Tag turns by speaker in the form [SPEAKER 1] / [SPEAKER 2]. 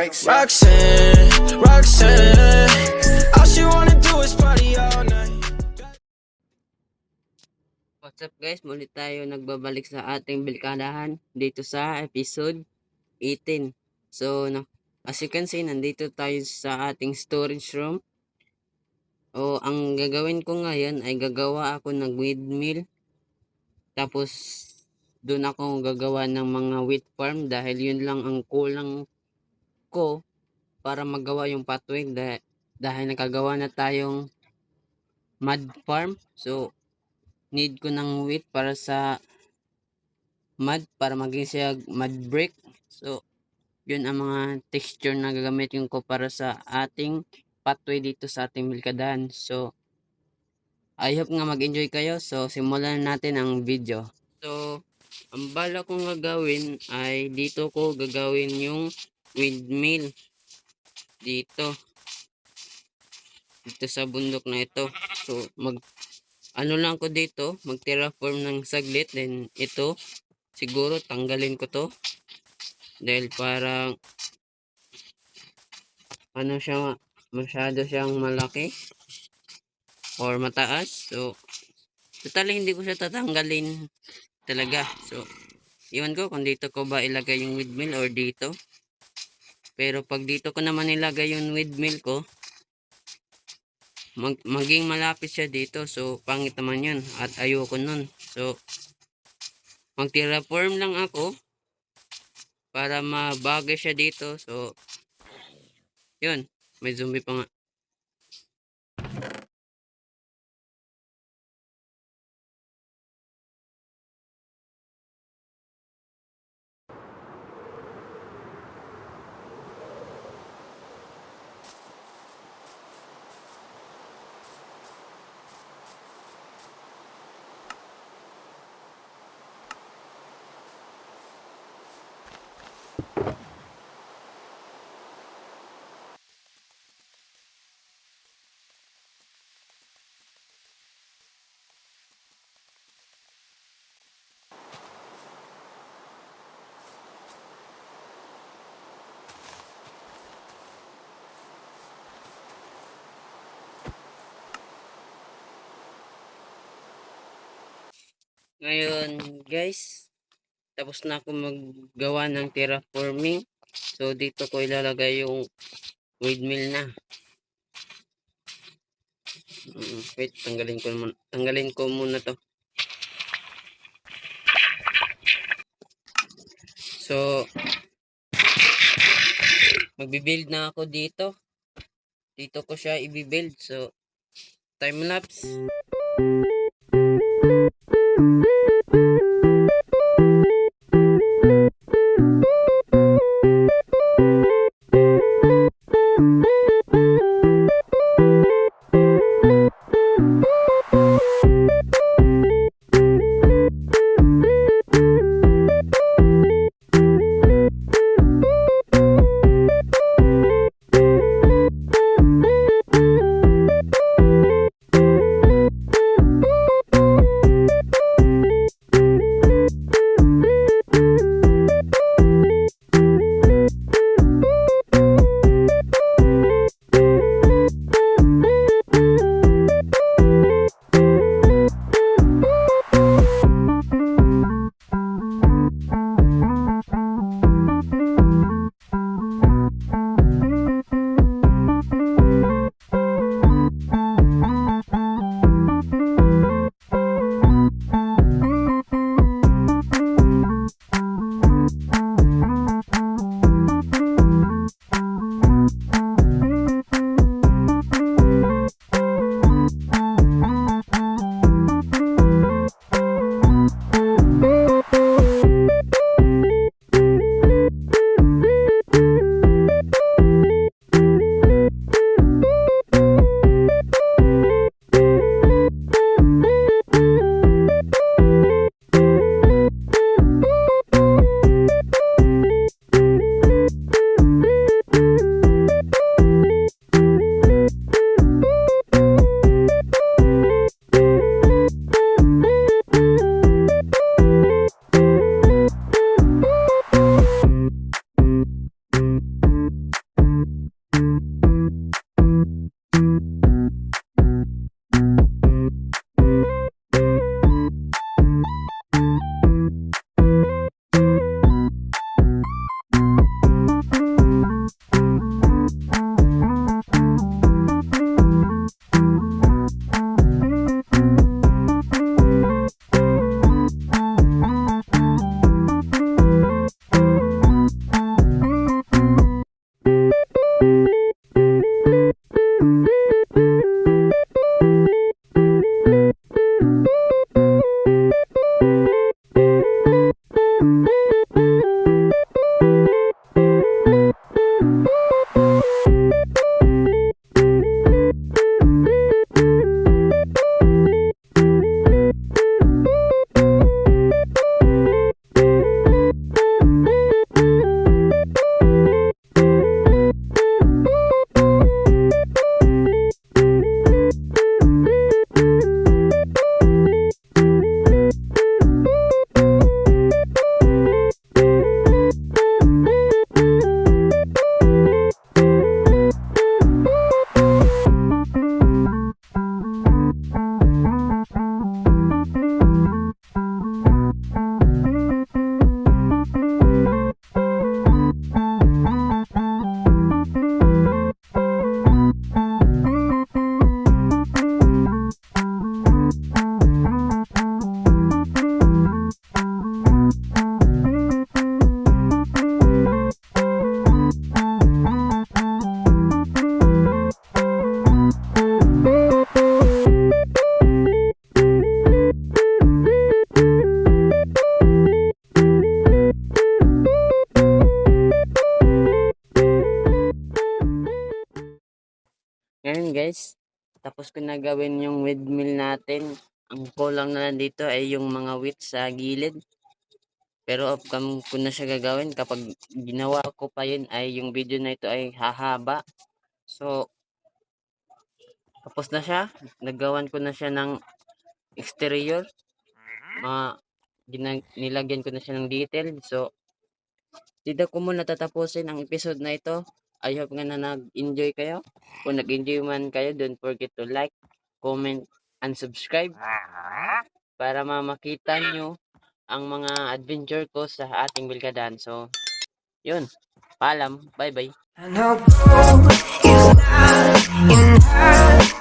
[SPEAKER 1] Roxanne, all she wanna do is party all night.
[SPEAKER 2] What's up guys, muli tayo nagbabalik sa ating bilkadahan dito sa episode 18. So, as you can see, nandito tayo sa ating storage room. Ang gagawin ko ngayon ay gagawa ako ng windmill. Tapos, doon ako gagawa ng mga wheat farm dahil yun lang ang kulang ko para magawa yung pathway dahil nakagawa na tayong mud farm. So, need ko ng wheat para sa mud para maging siya mud brick. So yun ang mga texture na gagamitin ko para sa ating pathway dito sa ating bilkadahan. So I hope nga mag-enjoy kayo. So simulan natin ang video. So ang bala kong gagawin ay dito ko gagawin yung windmill dito sa bundok na ito. So ano lang ko dito, mag terraform ng saglit, then ito siguro tanggalin ko to dahil parang ano siya, masyado siyang malaki or mataas. So totally hindi ko siya tatanggalin talaga. So iwan ko kung dito ko ba ilagay yung windmill or dito. Pero pag dito ko naman ilagay yung windmill ko, maging malapit siya dito. So pangit naman yun at ayoko nun. So mag terraform lang ako para mabagay siya dito. So yun, may zombie pa nga. Ngayon guys, tapos na ako maggawa ng terraforming. So dito ko ilalagay yung windmill na. Wait, tanggalin ko muna to. So magbi-build na ako dito. Dito ko siya i-build. So time lapse. Ngayon guys, tapos ko na gawin yung windmill natin. Ang kulang na lang dito ay yung mga wheat sa gilid. Pero off cam ko na siya gagawin. Kapag ginawa ko pa yun ay yung video na ito ay hahaba. So, tapos na siya. Nagawan ko na siya ng exterior. Nilagyan ko na siya ng detail. So, dito ko muna tatapusin ang episode na ito. I hope nga na nag-enjoy kayo. Kung nag-enjoy man kayo, don't forget to like, comment, and subscribe para makita nyo ang mga adventure ko sa ating bilkadahan. So, yun. Paalam. Bye-bye.
[SPEAKER 1] I know gold is not enough.